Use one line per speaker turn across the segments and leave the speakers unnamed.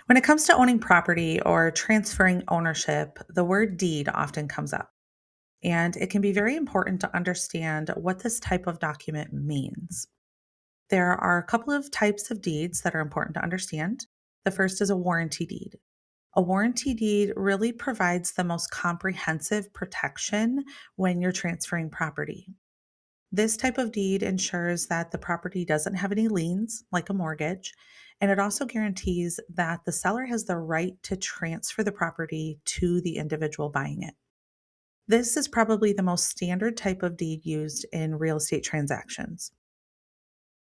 When it comes to owning property or transferring ownership, the word deed often comes up, and it can be very important to understand what this type of document means. There are a couple of types of deeds that are important to understand. The first is a warranty deed. A warranty deed really provides the most comprehensive protection when you're transferring property. This type of deed ensures that the property doesn't have any liens, like a mortgage, and it also guarantees that the seller has the right to transfer the property to the individual buying it. This is probably the most standard type of deed used in real estate transactions.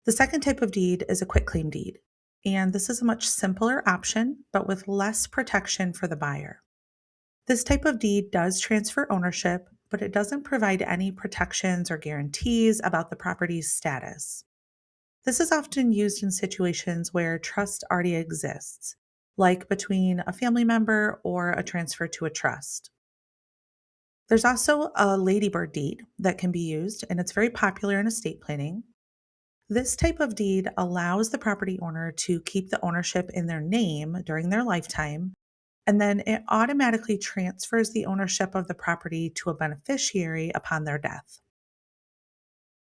The second type of deed is a quitclaim deed, and this is a much simpler option, but with less protection for the buyer. This type of deed does transfer ownership, but it doesn't provide any protections or guarantees about the property's status. This is often used in situations where trust already exists, like between a family member or a transfer to a trust. There's also a ladybird deed that can be used, and it's very popular in estate planning. This type of deed allows the property owner to keep the ownership in their name during their lifetime, and then it automatically transfers the ownership of the property to a beneficiary upon their death.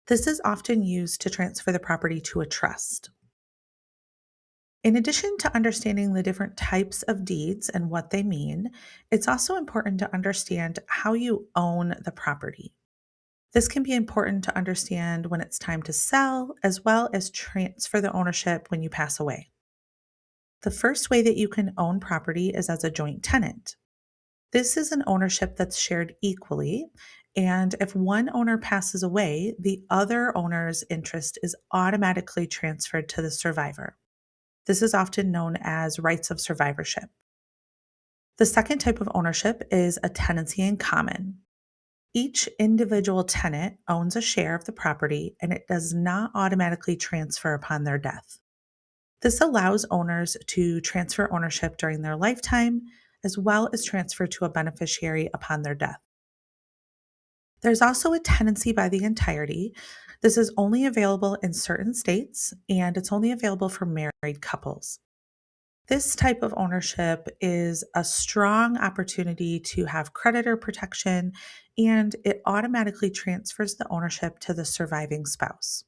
This is often used to transfer the property to a trust. In addition to understanding the different types of deeds and what they mean, it's also important to understand how you own the property. This can be important to understand when it's time to sell, as well as transfer the ownership when you pass away. The first way that you can own property is as a joint tenant. This is an ownership that's shared equally, and if one owner passes away, the other owner's interest is automatically transferred to the survivor. This is often known as rights of survivorship. The second type of ownership is a tenancy in common. Each individual tenant owns a share of the property, and it does not automatically transfer upon their death. This allows owners to transfer ownership during their lifetime, as well as transfer to a beneficiary upon their death. There's also a tenancy by the entirety. This is only available in certain states, and it's only available for married couples. This type of ownership is a strong opportunity to have creditor protection, and it automatically transfers the ownership to the surviving spouse.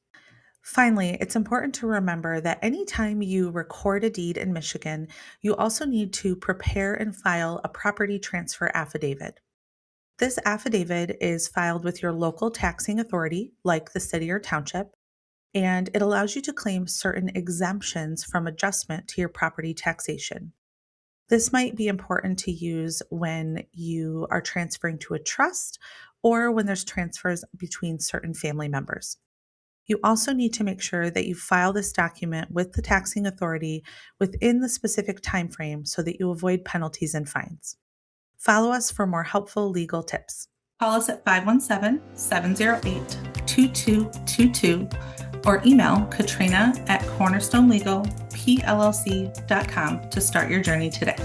Finally, it's important to remember that anytime you record a deed in Michigan, you also need to prepare and file a property transfer affidavit. This affidavit is filed with your local taxing authority, like the city or township, and it allows you to claim certain exemptions from adjustment to your property taxation. This might be important to use when you are transferring to a trust or when there's transfers between certain family members. You also need to make sure that you file this document with the taxing authority within the specific time frame so that you avoid penalties and fines. Follow us for more helpful legal tips. Call us at 517-708-2222 or email Katrina at cornerstonelegalpllc.com to start your journey today.